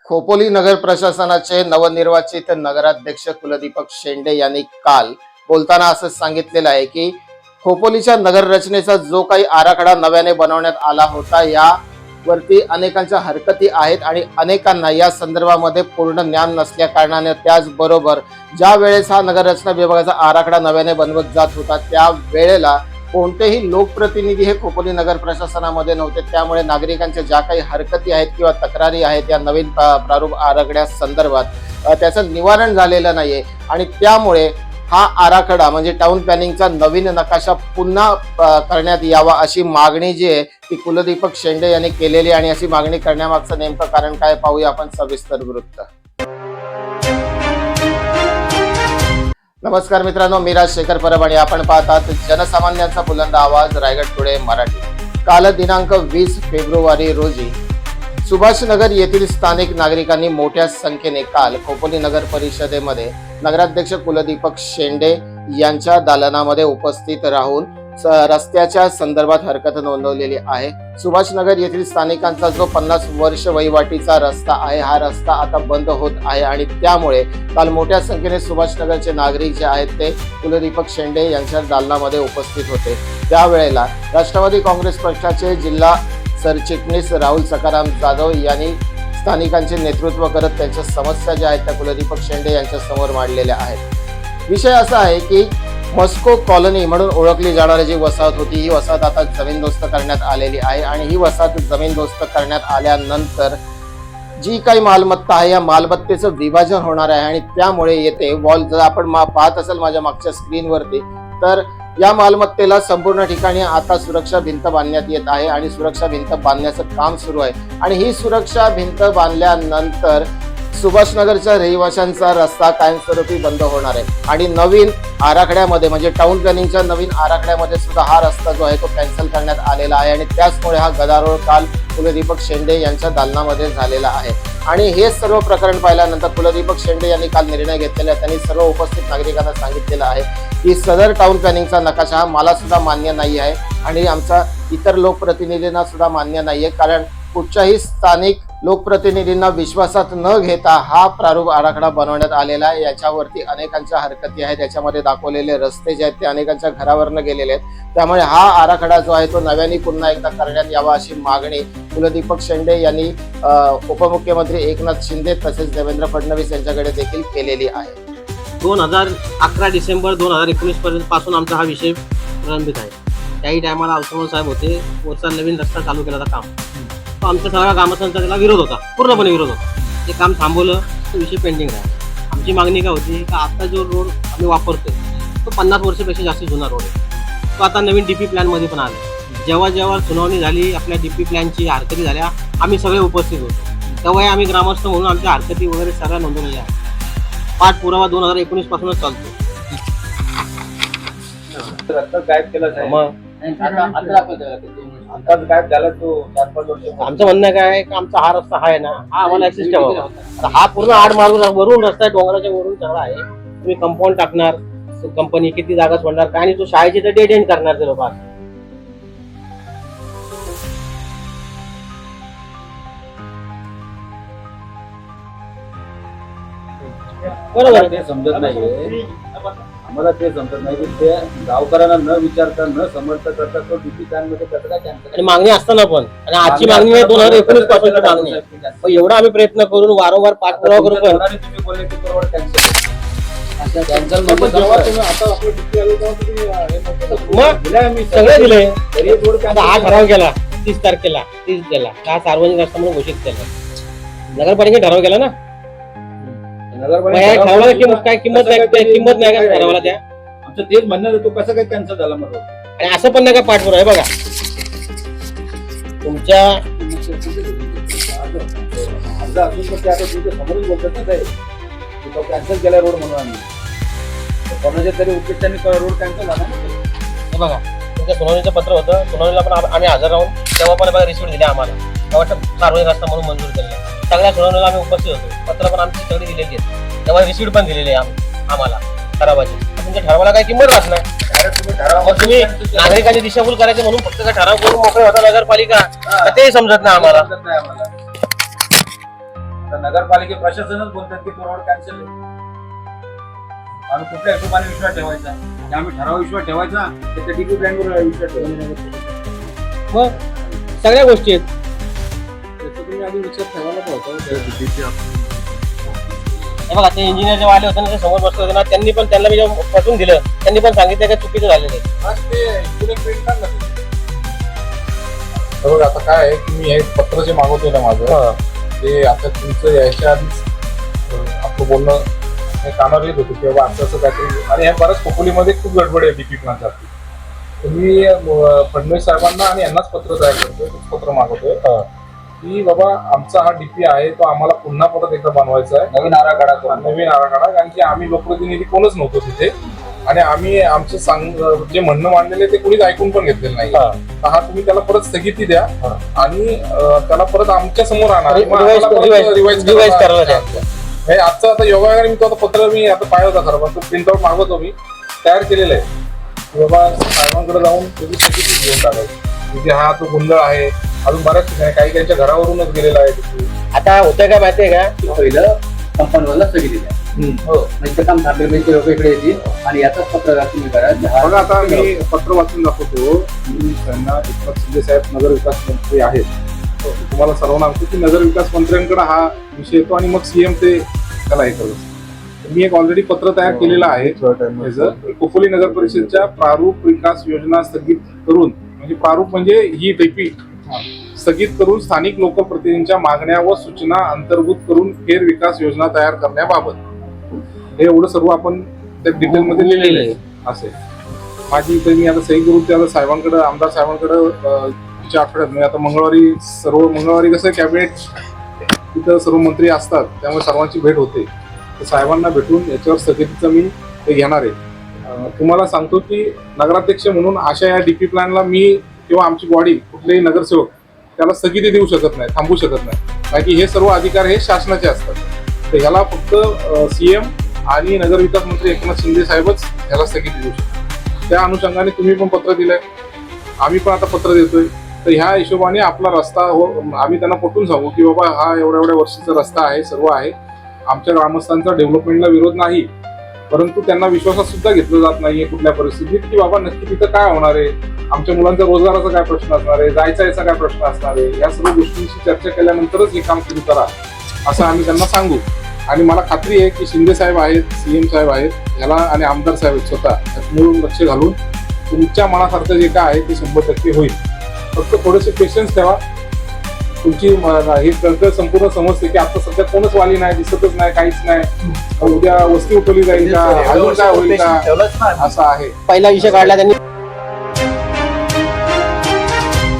खोपोली नगर प्रशासनाचे नवनिर्वाचित नगराध्यक्ष कुलदीपक शेंडे यांनी काल बोलताना असं सांगितलेलं आहे की खोपोलीच्या नगर रचनेचा जो काही आराखडा नव्याने बनवण्यात आला होता यावरती अनेकांच्या हरकती आहेत आणि अनेकांना या संदर्भामध्ये पूर्ण ज्ञान नसल्या कारणाने त्याचबरोबर ज्या वेळेस हा नगर रचना विभागाचा आराखडा नव्याने बनवत जात होता त्या वेळेला कोणतेही लोकप्रतिनिधी हे खोपोली नगर प्रशासनामध्ये नव्हते। त्यामुळे नागरिकांच्या ज्या काही हरकती आहेत किंवा तक्रारी आहेत या नवीन प्रारूप आराखड्या संदर्भात त्याचं निवारण झालेलं नाहीये आणि त्यामुळे हा आराखडा म्हणजे टाउन प्लॅनिंगचा नवीन नकाशा पुन्हा करण्यात यावा अशी मागणी जी आहे ती कुलदीपक शेंडे यांनी केलेली आणि अशी मागणी करण्यामागचं नेमकं कारण काय पाहूया आपण सविस्तर वृत्त। नमस्कार मित्रांनो, मी राजशेखर परब आणि आपण पाहतात जनसामान्यांचा बुलंद आवाज रायगड टुडे मराठी। काल दिनांक 20 फेब्रुवारी रोजी सुभाषनगर येथील स्थानिक नागरिकांनी मोठ्या संख्येने काल खोपोली नगर परिषदेमध्ये नगराध्यक्ष कुलदीपक शेंडे यांच्या दालनामध्ये उपस्थित राहून रस्त्याच्या संदर्भात हरकत नोंदवलेली आहे। सुभाषनगर येथील स्थानिकांचा जो 50 वर्ष वहिवाटीचा रस्ता आहे हा रस्ता आता बंद होत आहे आणि त्यामुळे काल मोठ्या संख्येने सुभाषनगरचे नागरिक जे आहेत ते कुलदीपक शेंडे यांच्या दालनामध्ये उपस्थित होते। त्यावेळेला राष्ट्रवादी काँग्रेस पक्षाचे जिल्हा सरचिटणीस राहुल सखाराम जाधव यांनी स्थानिकांचे नेतृत्व करत त्यांच्या समस्या ज्या आहेत त्या कुलदीपक शेंडे यांच्या समोर मांडलेल्या आहेत। विषय असा आहे की मस्को कॉलनी म्हणून ओळखली जाणारी जी वसाहत होती ही वसाहत आता जमीनदोस्त करण्यात आलेली आहे आणि ही वसाहत जमीनदोस्त करण्यात आल्यानंतर जी काही मालमत्ता आहे या मालमत्तेचं विभाजन होणार आहे आणि त्यामुळे येथे वॉल जर आपण पाहत असेल माझ्या मागच्या स्क्रीनवरती तर या मालमत्तेला संपूर्ण ठिकाणी आता सुरक्षा भिंत बांधण्यात येत आहे आणि सुरक्षा भिंत बांधण्याचं काम सुरू आहे आणि ही सुरक्षा भिंत बांधल्यानंतर सुभाषनगरच्या रहिवाशांचा रस्ता कायमस्वरूपी बंद होणार आहे आणि नवीन आराखड्यामध्ये म्हणजे टाउन प्लॅनिंगच्या नवीन आराखड्यामध्ये सुद्धा हा रस्ता जो आहे तो कॅन्सल करण्यात आलेला आहे आणि त्याचमुळे हा गदारोळ काल कुलदीपक शेंडे यांच्या दालनामध्ये झालेला आहे। आणि हे सर्व प्रकरण पाहिल्यानंतर कुलदीपक शेंडे यांनी काल निर्णय घेतलेला आहे। त्यांनी सर्व उपस्थित नागरिकांना सांगितलेलं आहे की सदर टाउन प्लॅनिंगचा नकाशा हा मला सुद्धा मान्य नाही आहे आणि आमचा इतर लोकप्रतिनिधींना सुद्धा मान्य नाहीये, कारण कुठच्याही स्थानिक लोकप्रतिनिधींना विश्वासात न घेता हा प्रारूप आराखडा बनवण्यात आलेला आहे। याच्यावरती अनेकांच्या हरकती आहेत, याच्यामध्ये दाखवलेले रस्ते जे आहेत ते अनेकांच्या घरावरनं गेलेले आहेत। त्यामुळे हा आराखडा जो आहे तो नव्याने पुन्हा एकदा करण्यात यावा अशी मागणी कुलदीपक शेंडे यांनी उपमुख्यमंत्री एकनाथ शिंदे तसेच देवेंद्र फडणवीस यांच्याकडे देखील केलेली आहे। 2011 डिसेंबर 2019 पासून आमचा हा विषय प्रलंबित आहे। त्याही टायमाला अवसर साहेब होते, वरचा नवीन रस्ता चालू केला होता काम, तो आमच्या सगळ्या ग्रामस्थांचा त्याला विरोध होता, पूर्णपणे विरोध होता। ते काम थांबवलं, तो विषय पेंडिंग आहे। आमची मागणी काय होती का आता जो रोड आम्ही वापरतोय तो 50 वर्षापेक्षा जास्त जुना रोड आहे, तो आता नवीन डीपी प्लॅनमध्ये पण आला। जेव्हा जेव्हा सुनावणी झाली आपल्या डीपी प्लॅनची हरकती झाल्या आम्ही सगळे उपस्थित होतो, तेव्हा आम्ही ग्रामस्थ म्हणून आमच्या हरकती वगैरे सगळ्या नोंदवलेल्या आहेत। पाठपुरावा 2019 पासूनच चालतो। आमचं म्हणणं काय आहे की आमचा हा रस्ता आहे ना हा आम्हाला ऍक्सेस ठेवा। हा पूर्ण आड मार्ग वरून रस्ता आहे, डोंगराच्या वरून सगळा आहे। तुम्ही कंपाऊंड टाकणार, कंपनी किती जागा सोडणार काय आणि तो शाळेची तर डेड एंड करणार ते लोक। बरोबर ते समजत नाही, आम्हाला ते समजत नाही की ते गावकऱ्यांना न विचारता न समर्थ करता तो डीपी प्लॅनमध्ये कसं काय कॅन्सल आणि मागणी असताना पण आणि आजची मागणी आहे 2019 पासूनची मागणी आहे। पण एवढा आम्ही प्रयत्न करून वारंवार पाठपुरावा करून पण तुम्ही बोलले की बरोबर कॅन्सल कॅन्सल जेव्हा तुम्ही आता आपलं डीपी आलं तेव्हा तुम्ही सगळे दिले तरी हा ठराव केला 30 तारखेला 30 केला हा सार्वजनिक रस्ता म्हणून घोषित केला। नगरपालिकेने ठराव केला ना, काय किंमत नाही का ठरावाला त्या? आमचं तेच म्हणणं तो कसं काय कॅन्सल झाला मग आणि असं पण नाही का पाठपुरावा आहे बघा तुमच्या समोरच बोलतात ना तो कॅन्सल केला रोड म्हणून आम्ही कोणाच्या तरी उद्देशाने रोड कॅन्सल झाला ना। बघा तुमच्या सुनावणीचं पत्र होतं, सुनावणीला पण आम्ही हजर राहून तेव्हा पण बघा रिसिप्ट दिली आम्हाला, तेव्हा सार्वजनिक रस्ता म्हणून मंजूर केलेला। सगळ्या सुनावणीला आम्ही उपस्थित होतो, पत्र पण आमची सगळी दिलेली आहेत, तेव्हा रिसिप्ट पण दिलेली आहे आम्हाला ठरावाची। तुमच्या ठरावाला काही किंमत राहत नाही, मग तुम्ही नागरिकांची दिशाभूल करायचे म्हणून फक्त काय ठराव करून मोकळे होता नगरपालिका ते समजत नाही आम्हाला। तर नगरपालिके प्रशासनच बोलतात की तो रोड कॅन्सल आहे. आम्ही कुठल्या हिशोबाने विश्वास ठेवायचा की आम्ही ठराव विश्वास ठेवायचा की त्या डीपी प्लॅनवर विश्वास ठेवायचा. मग सगळ्या गोष्टी आहेत. त्याचा तुम्ही आधी विचार ठेवायला पाहिजे. हे बघा ते इंजिनियर जेव्हा आले होते ना ते समोर बसले होते ना त्यांनी पण त्यांना मी जेव्हा पटवून दिलं त्यांनी पण सांगितलं की चुकीचं झालेलं आहे. बघ आता काय आहे की मी हे पत्र जे मागवतोय ना माझं ते आता तुमचं यायच्या आधीच आपलं बोलणं हे कानावर येत होतं की बाबा असं काहीतरी आणि ह्या बऱ्याच खोपोलीमध्ये खूप गडबड आहे डीपी प्लॅनसाठी. तुम्ही फडणवीस साहेबांना आणि यांनाच पत्र तयार करतोय पत्र मागवतोय की बाबा आमचा हा डीपी आहे तो आम्हाला पुन्हा परत एकदा बनवायचा आहे नवीन आराखडा कारण की आम्ही लोकप्रतिनिधी कोणच नव्हतो तिथे आणि आम्ही आमचे जे म्हणणं मांडलेले ते कोणीच ऐकून पण घेतलेलं नाही. तर हा तुम्ही त्याला परत स्थगिती द्या आणि त्याला परत आमच्या समोर आणा रिवाइज करायला. हे आजचं आता योगायोगाने मी तो आता पत्र मी आता पाहिलं होता खरं पण तो प्रिंटआउट मागवतो मी तयार केलेलं आहे की बाबा साहेबांकडे जाऊन त्याची स्थगिती घेऊन टाकायची. तिथे हा तो गोंधळ आहे अजून बऱ्याच ठिकाणी काही त्यांच्या घरावरूनच गेलेला आहे तिथे. आता होतं काय माहितीये का पहिलं कंपनीला स्थगिती द्या. हो म्हणजे काम थांबले लोक इकडे येतील आणि याचाच पत्र तुम्ही करा. बघा आता मी पत्र वाचून दाखवतो. मी त्यांना एकनाथ शिंदे साहेब नगर विकास मंत्री आहेत. तुम्हाला सर्वांना सांगतो की नगर विकास मंत्र्यांकडे हा विषय येतो आणि मग सीएम ते त्याला हे करतो. मी एक ऑलरेडी पत्र तयार केलेलं आहे. खोपोली नगर परिषदच्या प्रारूप विकास योजना स्थगित करून म्हणजे प्रारूप म्हणजे ही डीपी स्थगित करून स्थानिक लोकप्रतिनिधींच्या मागण्या व सूचना अंतर्भूत करून फेर विकास योजना तयार करण्याबाबत हे एवढं सर्व आपण त्या डिटेलमध्ये लिहिलेलं आहे. असे माझी इथे मी आता सही करून त्या साहेबांकडे आमदार साहेबांकडे पुढच्या आठवड्यात म्हणजे आता मंगळवारी कसं कॅबिनेट तिथं सर्व मंत्री असतात त्यामुळे सर्वांची भेट होते. तर साहेबांना भेटून याच्यावर स्थगितीचं मी ते घेणार आहे. तुम्हाला सांगतो की नगराध्यक्ष म्हणून अशा या डीपी प्लॅनला मी किंवा आमची बॉडी कुठलेही नगरसेवक त्याला स्थगिती देऊ शकत नाही थांबू शकत नाही कारण की हे सर्व अधिकार हे शासनाचे असतात. तर ह्याला फक्त सीएम आणि नगर विकास मंत्री एकनाथ शिंदे साहेबच ह्याला स्थगिती देऊ शकतात. त्या अनुषंगाने तुम्ही पण पत्र दिलंय आम्ही पण आता पत्र देतोय. तर ह्या हिशोबाने आपला रस्ता आम्ही त्यांना पटवून सांगू की बाबा हा एवढ्या वर्षाचा रस्ता आहे सर्व आहे आमच्या ग्रामस्थांचा डेव्हलपमेंटला विरोध नाही परंतु त्यांना विश्वासात सुद्धा घेतलं जात नाहीये कुठल्या परिस्थितीत की बाबा नक्की तिथं काय होणार आहे आमच्या मुलांचा रोजगाराचा काय प्रश्न असणार आहे जायचा याचा काय प्रश्न असणार आहे या सर्व गोष्टींची चर्चा केल्यानंतरच हे काम सुरू करा असं आम्ही त्यांना सांगू. आणि मला खात्री आहे की शिंदे साहेब आहेत सीएम साहेब आहेत याला आणि आमदार साहेब आहेत स्वतः मिळून लक्ष घालून तुमच्या मनासारखं जे काय आहे ते 100% होईल. फक्त थोडेसे पेशन्स ठेवा. तुमची ही कळकळ संपूर्ण समजते की आता सध्या कोणच वाली नाही दिसतच नाही काहीच नाही उद्या वस्ती उठवली जाईल का अजून काय होईल का असं आहे. पहिला विषय काढला त्यांनी